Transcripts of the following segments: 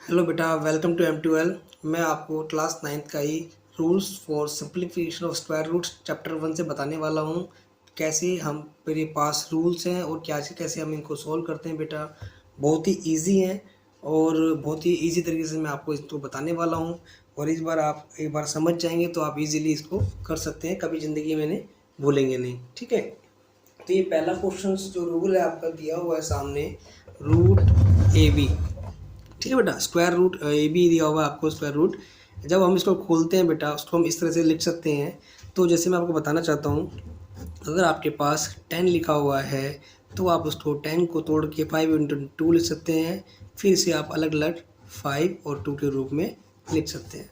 Hello बेटा, welcome to M12। मैं आपको क्लास 9th का ही rules for simplification of square roots chapter 1 से बताने वाला हूँ। कैसे हम मेरे पास रूल्स हैं और कैसे हम इनको सॉल्व करते हैं। बेटा बहुत ही इजी हैं और बहुत ही इजी तरीके से मैं आपको इसको बताने वाला हूँ। और इस बार आप एक बार समझ जाएंगे तो आप इजीली इसको कर सकते हैं, कभी ज़िंदगी में इन्हें भूलेंगे नहीं। ठीक है, तो ये पहला क्वेश्चन जो रूल है आपका दिया हुआ है सामने, रूट ए बी। ठीक है बेटा, स्क्वायर रूट ए बी दिया हुआ है आपको स्क्वायर रूट। जब हम इसको खोलते हैं बेटा, उसको हम इस तरह से लिख सकते हैं। तो जैसे मैं आपको बताना चाहता हूँ, अगर आपके पास 10 लिखा हुआ है तो आप उसको 10 को तोड़ के 5 × 2 लिख सकते हैं। फिर इसे आप अलग अलग 5 और 2 के रूप में लिख सकते हैं।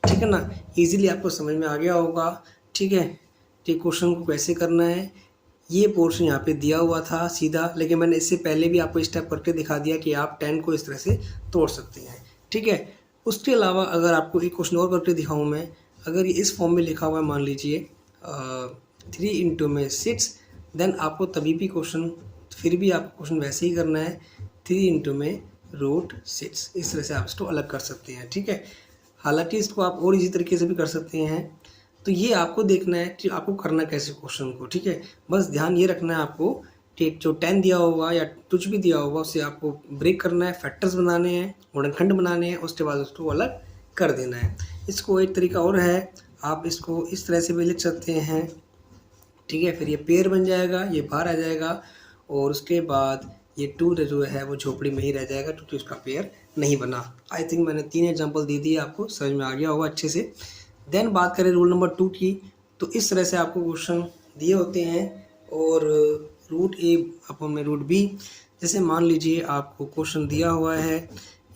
ठीक है ना, इजीली आपको समझ में आ गया होगा। ठीक है, कि क्वेश्चन को कैसे करना है। ये पोर्शन यहाँ पे दिया हुआ था सीधा, लेकिन मैंने इससे पहले भी आपको स्टेप करके दिखा दिया कि आप 10 को इस तरह से तोड़ सकते हैं। ठीक है, उसके अलावा अगर आपको एक क्वेश्चन और करके दिखाऊँ मैं, अगर ये इस फॉर्म में लिखा हुआ है, मान लीजिए 3 × 6, देन आपको तभी भी क्वेश्चन, फिर भी आपको क्वेश्चन वैसे ही करना है। 3 × √6 इस तरह से आप इसको अलग कर सकते हैं। ठीक है, हालांकि इसको आप और इसी तरीके से भी कर सकते हैं। तो ये आपको देखना है कि आपको करना कैसे क्वेश्चन को। ठीक है, बस ध्यान ये रखना है आपको कि जो 10 दिया होगा या कुछ भी दिया होगा उससे आपको ब्रेक करना है, फैक्टर्स बनाने हैं, गुणनखंड बनाने हैं, उसके बाद उसको अलग कर देना है। इसको एक तरीका और है, आप इसको इस तरह से भी लिख सकते हैं। ठीक है, फिर ये पेयर बन जाएगा, ये बाहर आ जाएगा और उसके बाद ये 2 जो है वो झोपड़ी में ही रह जाएगा क्योंकि उसका पेयर नहीं बना। आई थिंक मैंने 3 एग्जांपल दे दिए, आपको समझ में आ गया होगा अच्छे से। देन बात करें रूल नंबर 2 की, तो इस तरह से आपको क्वेश्चन दिए होते हैं और रूट ए अपॉन में रूट बी। जैसे मान लीजिए आपको क्वेश्चन दिया हुआ है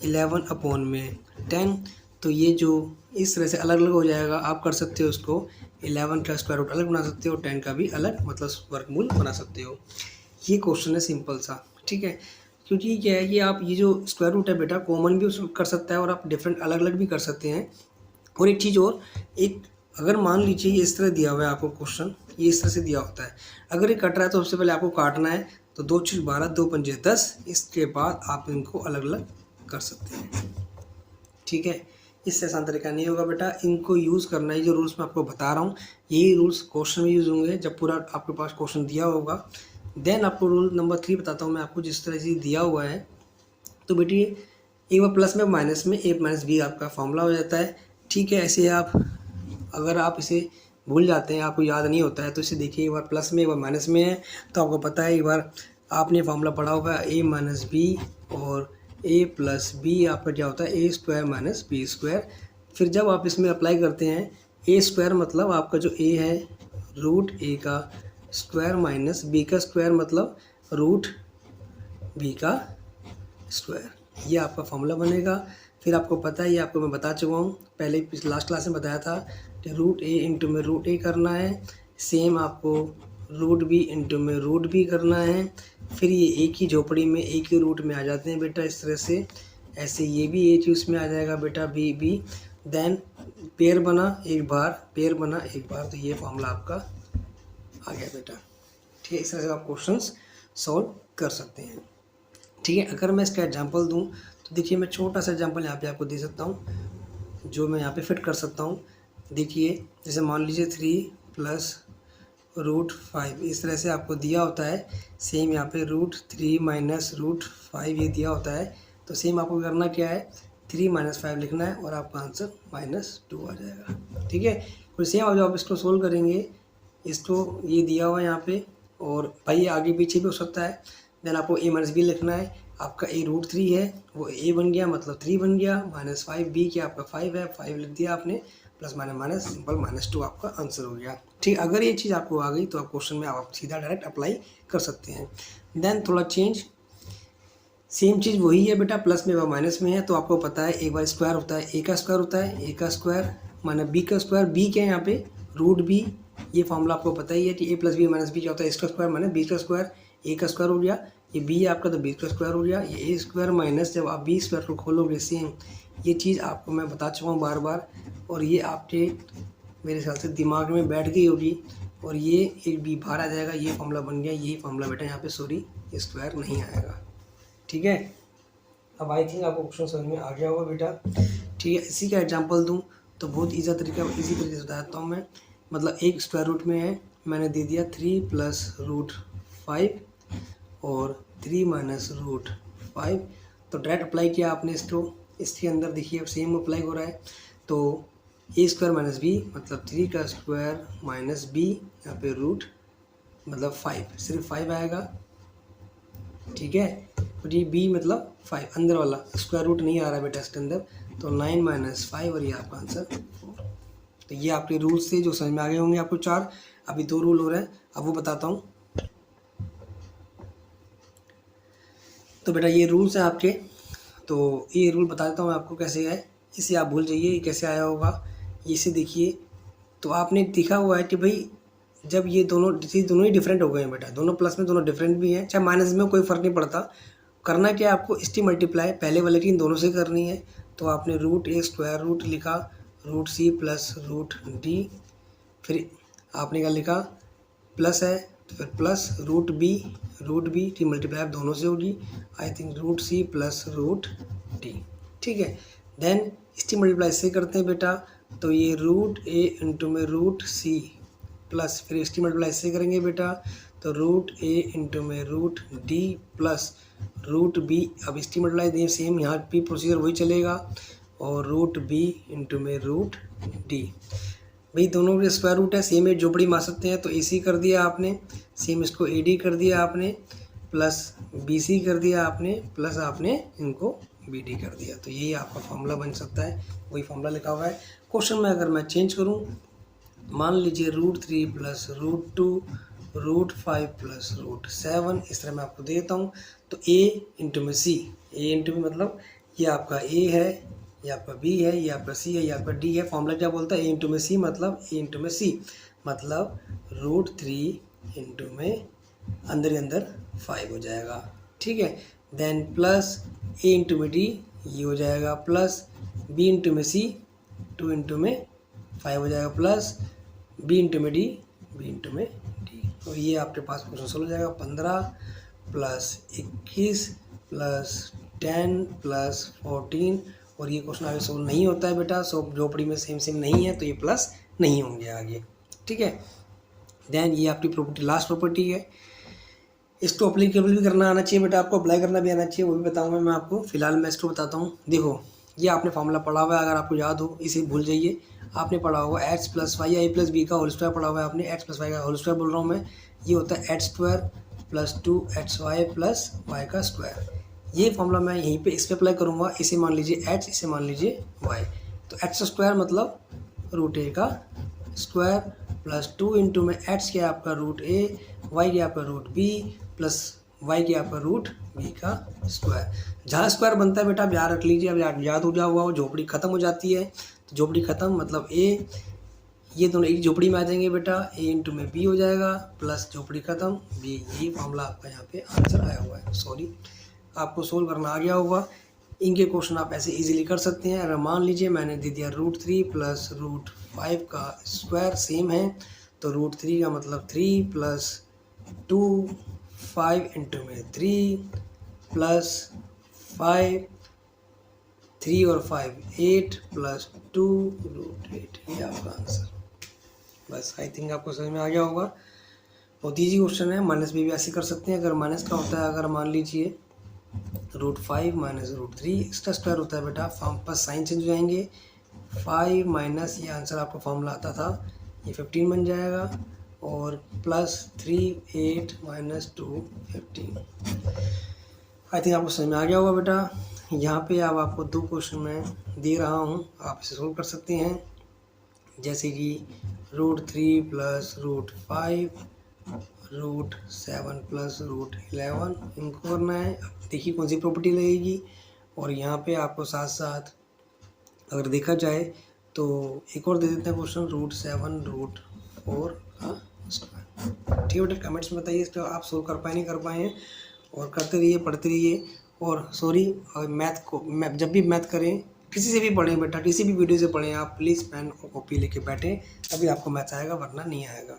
11/10, तो ये जो इस तरह से अलग अलग हो जाएगा। आप कर सकते हो उसको 11 का स्क्वायर रूट अलग बना सकते हो, 10 का भी अलग, मतलब वर्गमूल बना सकते हो। ये क्वेश्चन है सिंपल सा। ठीक है, क्योंकि क्या है कि आप ये जो स्क्वायर रूट है बेटा कॉमन भी उसको कर सकता है और आप डिफरेंट अलग अलग भी कर सकते हैं। और एक चीज़ और, एक अगर मान लीजिए ये इस तरह दिया हुआ है आपको क्वेश्चन, ये इस तरह से दिया होता है। अगर ये कट रहा है तो सबसे पहले आपको काटना है। तो 2 × 12 2 × 5 10, इसके बाद आप इनको अलग अलग कर सकते हैं। ठीक है, इससे आसान तरीका नहीं होगा बेटा, इनको यूज़ करना है। जो रूल्स मैं आपको बता रहा हूँ यही रूल्स क्वेश्चन में यूज़ होंगे जब पूरा आपके पास क्वेश्चन दिया होगा। देन आपको रूल नंबर 3 बताता हूँ मैं आपको, जिस तरह से दिया हुआ है। तो बेटी एक बार प्लस में माइनस में a माइनस बी आपका फॉर्मूला हो जाता है। ठीक है, ऐसे आप अगर आप इसे भूल जाते हैं, आपको याद नहीं होता है, तो इसे देखिए एक बार प्लस में एक बार माइनस में है तो आपको पता है। एक बार आपने फार्मूला पढ़ा होगा a माइनस बी और a प्लस बी आपका क्या होता है a² माइनस b²। फिर जब आप इसमें अप्लाई करते हैं a² मतलब आपका जो a है रूट a का स्क्वायर माइनस b का स्क्वायर मतलब रूट b का स्क्वायर, ये आपका फॉर्मूला बनेगा। फिर आपको पता है, ये आपको मैं बता चुका हूँ पहले, लास्ट क्लास में बताया था कि रूट ए इंटू में रूट ए करना है। सेम आपको रूट बी इंटू में रूट बी करना है। फिर ये एक ही झोपड़ी में एक ही रूट में आ जाते हैं बेटा इस तरह से। ऐसे ये भी एक ही उसमें आ जाएगा बेटा बी बी। देन पेयर बना एक बार, पेयर बना एक बार, तो ये फॉर्मूला आपका आ गया बेटा। ठीक है, इस तरह से आप क्वेश्चंस सॉल्व कर सकते हैं। ठीक है, अगर मैं इसका एग्जांपल दूं तो देखिए मैं छोटा सा एग्जांपल यहाँ पे आपको दे सकता हूँ जो मैं यहाँ पे फिट कर सकता हूँ। देखिए जैसे मान लीजिए 3 + √5 इस तरह से आपको दिया होता है। सेम यहाँ पे √3 माइनस √5 ये दिया होता है। तो सेम आपको करना क्या है, 3 - 5 लिखना है और आपका आंसर -2 आ जाएगा। ठीक है, फिर सेम आप जब इसको सोल्व करेंगे, इसको ये दिया हुआ है यहाँ पे और भाई आगे पीछे भी हो सकता है। देन आपको a माइनस बी लिखना है। आपका a √3 है वो a बन गया, मतलब 3 बन गया, -5 b क्या आपका 5 है, 5 लिख दिया आपने, प्लस माइनस माइनस सिंपल -2 आपका आंसर हो गया। ठीक, अगर ये चीज़ आपको आ गई तो आप क्वेश्चन में आप सीधा डायरेक्ट अप्लाई कर सकते हैं। देन थोड़ा चेंज, सेम चीज़ वही है बेटा, प्लस में व माइनस में है। तो आपको पता है एक बार स्क्वायर होता है a का स्क्वायर होता है, a का स्क्वायर माइनस b का स्क्वायर, b क्या है यहाँ पे रूट b। ये फॉर्मूला आपको पता ही है कि a + b माइनस b क्या होता है, इसका स्क्वायर माइनस b का स्क्वायर, a का स्क्वायर हो गया, ये b है आपका तो b का स्क्वायर हो गया, ये a² माइनस जब आप b² को खोलोगे सेम ये चीज़ आपको मैं बता चुका हूँ बार बार, और ये आपके मेरे ख्याल से दिमाग में बैठ गई होगी। और ये एक b बाहर आ जाएगा, ये फॉर्मूला बन गया। यही फॉर्मूला बेटा यहाँ पे, सॉरी ये स्क्वायर नहीं आएगा। ठीक है, अब आई थिंक आपको क्वेश्चन समझ में आ गया होगा बेटा। ठीक है, इसी का एग्जांपल दूं तो बहुत इजी तरीके से बताता हूँ मैं। मतलब एक स्क्वायर रूट में है, मैंने दे दिया 3 + √5 और 3 - √5। तो डायरेक्ट अप्लाई किया आपने इसको, इसके अंदर देखिए अब सेम अप्लाई हो रहा है। तो a² - b मतलब 3 का स्क्वायर माइनस b, यहाँ पे रूट मतलब 5, सिर्फ 5 आएगा। ठीक है, तो ये b मतलब 5 अंदर वाला, स्क्वायर रूट नहीं आ रहा बेटा इसके अंदर, तो 9 - 5 और ये आपका आंसर 4। तो ये आपके रूल्स थे जो समझ में आ गए होंगे आपको 4। अभी 2 रूल हो रहे हैं, अब वो बताता हूँ। तो बेटा ये रूल्स हैं आपके, तो ये रूल बता देता हूँ मैं आपको कैसे है। इसे आप भूल जाइए कैसे आया होगा, इसे देखिए। तो आपने देखा हुआ है कि भाई जब ये दोनों ही डिफरेंट हो गए हैं बेटा, दोनों प्लस में दोनों डिफरेंट भी हैं, चाहे माइनस में कोई फ़र्क नहीं पड़ता। करना क्या है आपको, इसकी मल्टीप्लाई पहले वाले की इन दोनों से करनी है। तो आपने √a स्क्वायर रूट लिखा, √c + √d, फिर आपने क्या लिखा, प्लस है तो फिर प्लस √b की मल्टीप्लाई आप दोनों से होगी, आई थिंक √c + √d। ठीक है, देन इसकी मल्टीप्लाई इससे करते हैं बेटा, तो ये √a इंटू में √c प्लस फिर इसकी मल्टीप्लाई इससे करेंगे बेटा, तो √a इंटू में √d प्लस √b। अब इसकी मल्टीप्लाई दें सेम, यहाँ भी प्रोसीजर वही चलेगा, और √b इंटू में √d। भाई दोनों के स्क्वायर रूट है, सेम है, जोबड़ी मार सकते हैं, तो AC कर दिया आपने, सेम इसको AD कर दिया आपने, प्लस BC कर दिया आपने, प्लस आपने इनको BD कर दिया। तो यही आपका फॉर्मूला बन सकता है, वही फॉर्मूला लिखा हुआ है। क्वेश्चन में अगर मैं चेंज करूं, मान लीजिए √3 + √2 √5 + √7, इस तरह मैं आपको देता हूँ। तो A इंटू में C, A इंटू में मतलब ये आपका A है, ये आपका B है, ये आपका C है, ये आपका D है। फॉर्मूला क्या बोलता है, A इंटू में C मतलब A इंटू में C मतलब √3 इंटू में अंदर ही अंदर 5 हो जाएगा। ठीक है, देन प्लस A इंटू में D ये हो जाएगा, प्लस B इंटू में C 2 इंटू में 5 हो जाएगा, प्लस B इंटू में D B इंटू में D। तो ये आपके पास क्वेश्चन सोल्व हो जाएगा। 15 + 21 + 10 + 14, और ये क्वेश्चन आगे सोल्व नहीं होता है बेटा, सो झोपड़ी में सेम नहीं है तो ये प्लस नहीं होंगे आगे। ठीक है, देन ये आपकी प्रॉपर्टी लास्ट प्रॉपर्टी है, इसको अप्लीकेबल भी करना आना चाहिए बेटा, आपको अप्लाई करना भी आना चाहिए, वो भी बताऊंगा मैं आपको। फिलहाल मैं इसको बताता हूँ। देखो ये आपने फॉर्मूला पढ़ा हुआ है, अगर आपको याद हो इसे भूल जाइए। आपने पढ़ा होगा x + y i + b का होल स्क्वायर पढ़ा हुआ है आपने, x + y का होल स्क्वायर बोल रहा हूँ मैं, ये होता है x² + 2xy + y का स्क्वायर। ये फॉर्मूला मैं यहीं पे इस पर अप्लाई करूँगा, इसे मान लीजिए h, इसे मान लीजिए y। तो x² मतलब √a का स्क्वायर प्लस 2 इंटू में x क्या आपका √a, y क्या आपका √b प्लस y क्या आपका √b का स्क्वायर। जहाँ स्क्वायर बनता है बेटा आप याद रख लीजिए, अब याद हो जाओ, हुआ झोपड़ी खत्म हो जाती है, तो झोपड़ी खत्म मतलब a, ये दोनों एक झोपड़ी में आ जाएंगे बेटा, a इंटू में b हो जाएगा, प्लस झोपड़ी खत्म b। यही मामला आपका यहाँ पे आंसर आया हुआ है। सॉरी, आपको सोल्व करना आ गया होगा। इनके क्वेश्चन आप ऐसे इजीली कर सकते हैं। अगर मान लीजिए मैंने दे दिया √3 + √5 का स्क्वायर सेम है, तो √3 का मतलब 3 + 2 5 इंटू में 3 प्लस 5 3 और 5 8 + 2 √8, ये आपका आंसर। बस आई थिंक आपको समझ में आ गया होगा। बहुत ईजी क्वेश्चन है, माइनस भी ऐसे कर सकते हैं। अगर माइनस का होता है, अगर मान लीजिए √5 - √3 इसका स्क्वायर होता है बेटा, फॉर्म पर साइन चेंज हो जाएंगे, 5 माइनस ये आंसर आपका फॉर्मूला आता था, ये 15 बन जाएगा, और प्लस 3 8 - 2 15। आई थिंक आपको समझ में आ गया होगा बेटा। यहाँ पे अब आपको 2 क्वेश्चन मैं दे रहा हूँ, आप इसे सोल्व कर सकते हैं। जैसे कि √3 + √5 √7 + √11, इनको करना है। अब देखिए कौन सी प्रॉपर्टी लगेगी, और यहाँ पे आपको साथ साथ अगर देखा जाए तो एक और दे देते हैं क्वेश्चन, √7 √4 का स्क्वायर। ठीक है बेटा, कमेंट्स में बताइए इसको आप सोल्व कर पाए नहीं कर पाए हैं, और करते रहिए, पढ़ते रहिए। और सॉरी, जब भी मैथ करें किसी से भी पढ़ें बेटा, किसी भी वीडियो से पढ़ें आप, प्लीज़ पेन और कॉपी लेके बैठें, तभी आपको मैथ आएगा, वरना नहीं आएगा।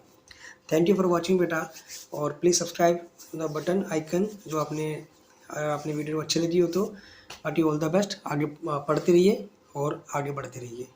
थैंक यू फॉर वॉचिंग बेटा, और please subscribe the button icon जो आपने अगर आपने वीडियो अच्छी लगी हो तो बाकी ऑल द बेस्ट, आगे पढ़ते रहिए और आगे बढ़ते रहिए।